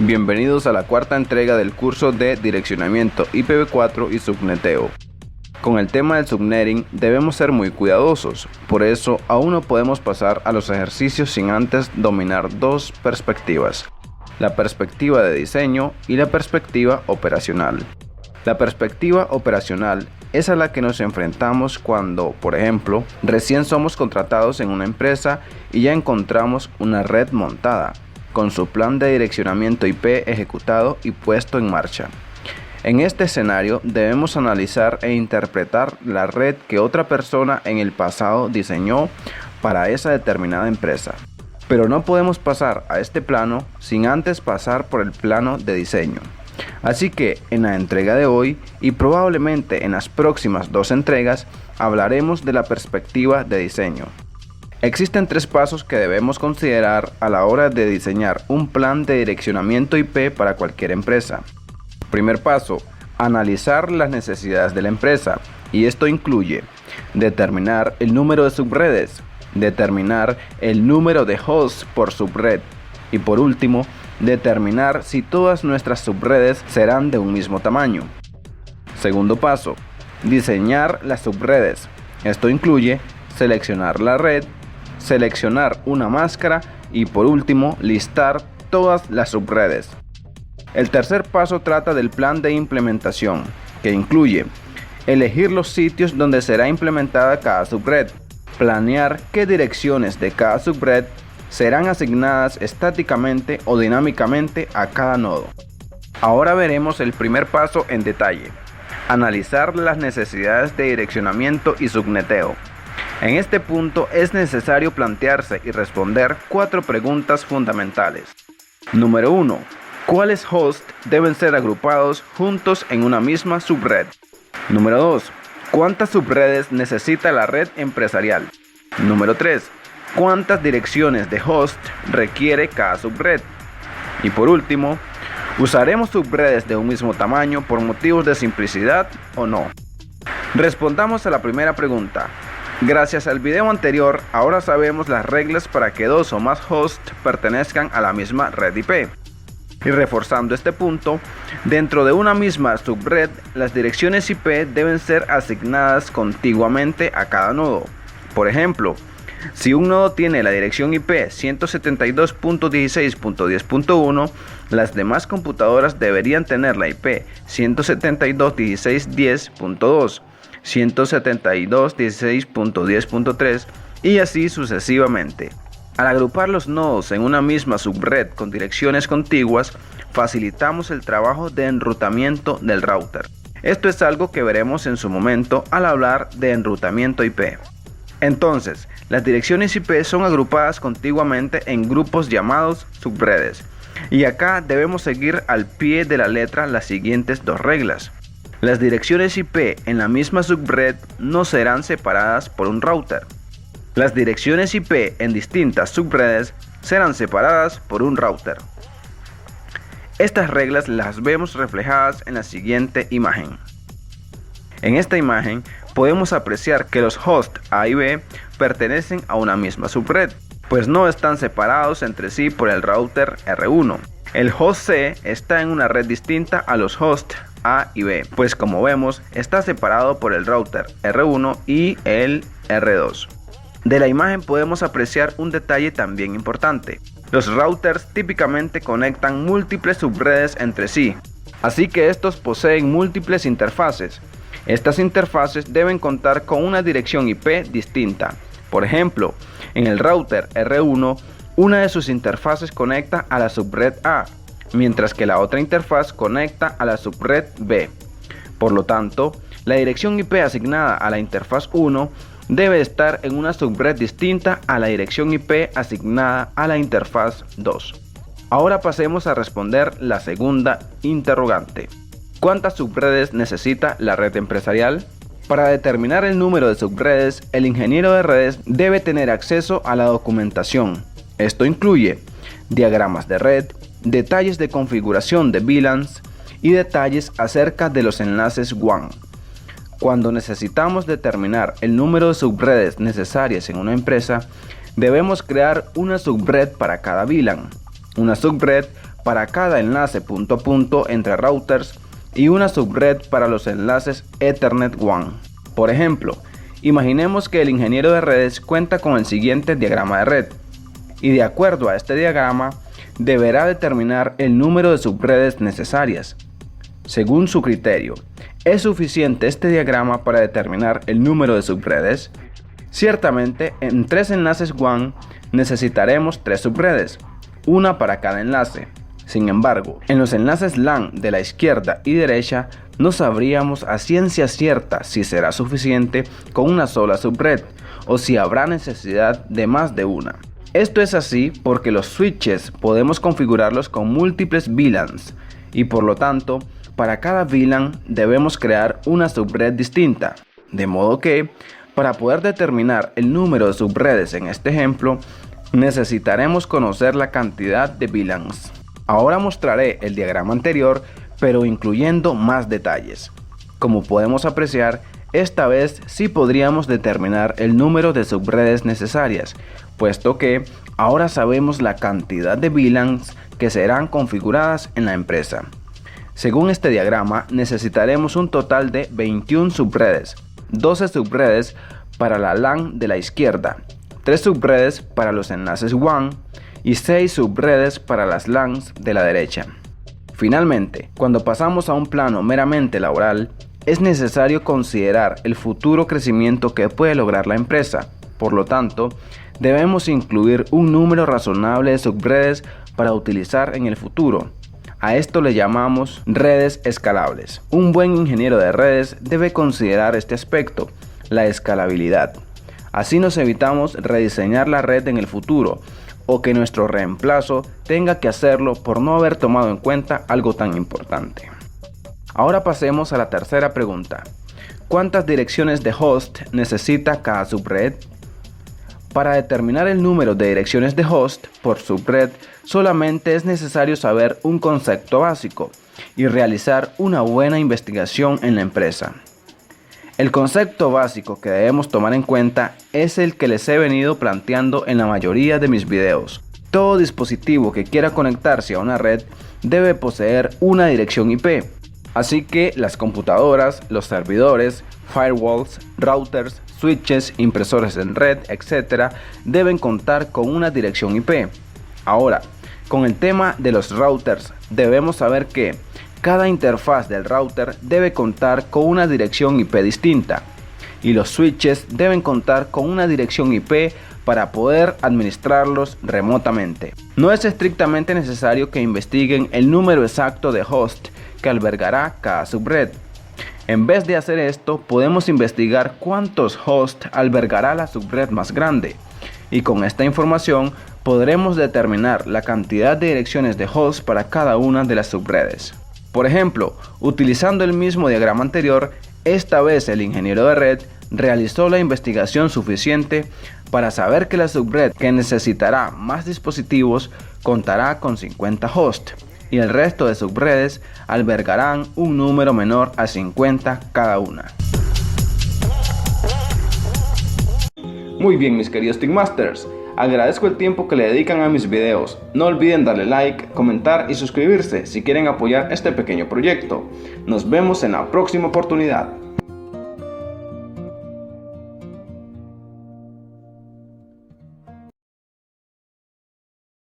Bienvenidos a la cuarta entrega del curso de Direccionamiento IPv4 y Subneteo. Con el tema del subnetting debemos ser muy cuidadosos, por eso aún no podemos pasar a los ejercicios sin antes dominar dos perspectivas: la perspectiva de diseño y la perspectiva operacional. La perspectiva operacional es a la que nos enfrentamos cuando, por ejemplo, recién somos contratados en una empresa y ya encontramos una red montada, con su plan de direccionamiento IP ejecutado y puesto en marcha. En este escenario debemos analizar e interpretar la red que otra persona en el pasado diseñó para esa determinada empresa. Pero no podemos pasar a este plano sin antes pasar por el plano de diseño. Así que en la entrega de hoy y probablemente en las próximas dos entregas hablaremos de la perspectiva de diseño. Existen tres pasos que debemos considerar a la hora de diseñar un plan de direccionamiento IP para cualquier empresa. Primer paso: analizar las necesidades de la empresa, y esto incluye determinar el número de subredes, determinar el número de hosts por subred y por último, determinar si todas nuestras subredes serán de un mismo tamaño. Segundo paso: diseñar las subredes. Esto incluye seleccionar la red, seleccionar una máscara y por último listar todas las subredes. El tercer paso trata del plan de implementación, que incluye elegir los sitios donde será implementada cada subred, planear qué direcciones de cada subred serán asignadas estáticamente o dinámicamente a cada nodo. Ahora veremos el primer paso en detalle: analizar las necesidades de direccionamiento y subneteo. En este punto es necesario plantearse y responder cuatro preguntas fundamentales. Número 1. ¿Cuáles hosts deben ser agrupados juntos en una misma subred? Número 2. ¿Cuántas subredes necesita la red empresarial? Número 3. ¿Cuántas direcciones de host requiere cada subred? Y por último, ¿usaremos subredes de un mismo tamaño por motivos de simplicidad o no? Respondamos a la primera pregunta. Gracias al video anterior, ahora sabemos las reglas para que dos o más hosts pertenezcan a la misma red IP. Y reforzando este punto, dentro de una misma subred, las direcciones IP deben ser asignadas contiguamente a cada nodo. Por ejemplo, si un nodo tiene la dirección IP 172.16.10.1, las demás computadoras deberían tener la IP 172.16.10.2, 172.16.10.3 y así sucesivamente. Al agrupar los nodos en una misma subred con direcciones contiguas, facilitamos el trabajo de enrutamiento del router. Esto es algo que veremos en su momento al hablar de enrutamiento IP. Entonces, las direcciones IP son agrupadas contiguamente en grupos llamados subredes. Y acá debemos seguir al pie de la letra las siguientes dos reglas. Las direcciones IP en la misma subred no serán separadas por un router. Las direcciones IP en distintas subredes serán separadas por un router. Estas reglas las vemos reflejadas en la siguiente imagen. En esta imagen podemos apreciar que los hosts A y B pertenecen a una misma subred, pues no están separados entre sí por el router R1. El host C está en una red distinta a los hosts A y B, pues como vemos está separado por el router R1 y el R2. De la imagen podemos apreciar un detalle también importante. Los routers típicamente conectan múltiples subredes entre sí, así que estos poseen múltiples interfaces. Estas interfaces deben contar con una dirección IP distinta. Por ejemplo, en el router R1, una de sus interfaces conecta a la subred A, mientras que la otra interfaz conecta a la subred B. Por lo tanto, la dirección IP asignada a la interfaz 1 debe estar en una subred distinta a la dirección IP asignada a la interfaz 2. Ahora pasemos a responder la segunda interrogante. ¿Cuántas subredes necesita la red empresarial? Para determinar el número de subredes, el ingeniero de redes debe tener acceso a la documentación. Esto incluye diagramas de red, detalles de configuración de VLANs y detalles acerca de los enlaces WAN. Cuando necesitamos determinar el número de subredes necesarias en una empresa, debemos crear una subred para cada VLAN. Una subred para cada enlace punto a punto entre routers y una subred para los enlaces Ethernet WAN. Por ejemplo, imaginemos que el ingeniero de redes cuenta con el siguiente diagrama de red y de acuerdo a este diagrama deberá determinar el número de subredes necesarias. Según su criterio, ¿es suficiente este diagrama para determinar el número de subredes? Ciertamente, en 3 enlaces WAN necesitaremos 3 subredes, una para cada enlace. Sin embargo, en los enlaces LAN de la izquierda y derecha no sabríamos a ciencia cierta si será suficiente con una sola subred o si habrá necesidad de más de una. Esto es así porque los switches podemos configurarlos con múltiples VLANs y por lo tanto, para cada VLAN debemos crear una subred distinta, de modo que, para poder determinar el número de subredes en este ejemplo, necesitaremos conocer la cantidad de VLANs. Ahora mostraré el diagrama anterior, pero incluyendo más detalles. Como podemos apreciar, esta vez sí podríamos determinar el número de subredes necesarias, puesto que ahora sabemos la cantidad de VLANs que serán configuradas en la empresa. Según este diagrama, necesitaremos un total de 21 subredes, 12 subredes para la LAN de la izquierda, 3 subredes para los enlaces WAN y 6 subredes para las LANs de la derecha. Finalmente, cuando pasamos a un plano meramente laboral, es necesario considerar el futuro crecimiento que puede lograr la empresa. Por lo tanto, debemos incluir un número razonable de subredes para utilizar en el futuro. A esto le llamamos redes escalables. Un buen ingeniero de redes debe considerar este aspecto, la escalabilidad. Así nos evitamos rediseñar la red en el futuro o que nuestro reemplazo tenga que hacerlo por no haber tomado en cuenta algo tan importante. Ahora pasemos a la tercera pregunta. ¿Cuántas direcciones de host necesita cada subred? Para determinar el número de direcciones de host por subred, solamente es necesario saber un concepto básico y realizar una buena investigación en la empresa. El concepto básico que debemos tomar en cuenta es el que les he venido planteando en la mayoría de mis videos. Todo dispositivo que quiera conectarse a una red debe poseer una dirección IP. Así que las computadoras, los servidores, firewalls, routers, switches, impresores en red, etc. deben contar con una dirección IP. Ahora, con el tema de los routers, debemos saber que cada interfaz del router debe contar con una dirección IP distinta y los switches deben contar con una dirección IP para poder administrarlos remotamente. No es estrictamente necesario que investiguen el número exacto de host que albergará cada subred. En vez de hacer esto, podemos investigar cuántos hosts albergará la subred más grande y con esta información podremos determinar la cantidad de direcciones de host para cada una de las subredes. Por ejemplo, utilizando el mismo diagrama anterior, esta vez el ingeniero de red realizó la investigación suficiente para saber que la subred que necesitará más dispositivos contará con 50 hosts y el resto de subredes albergarán un número menor a 50 cada una. Muy bien, mis queridos TIC-Masters, agradezco el tiempo que le dedican a mis videos. No olviden darle like, comentar y suscribirse si quieren apoyar este pequeño proyecto. Nos vemos en la próxima oportunidad.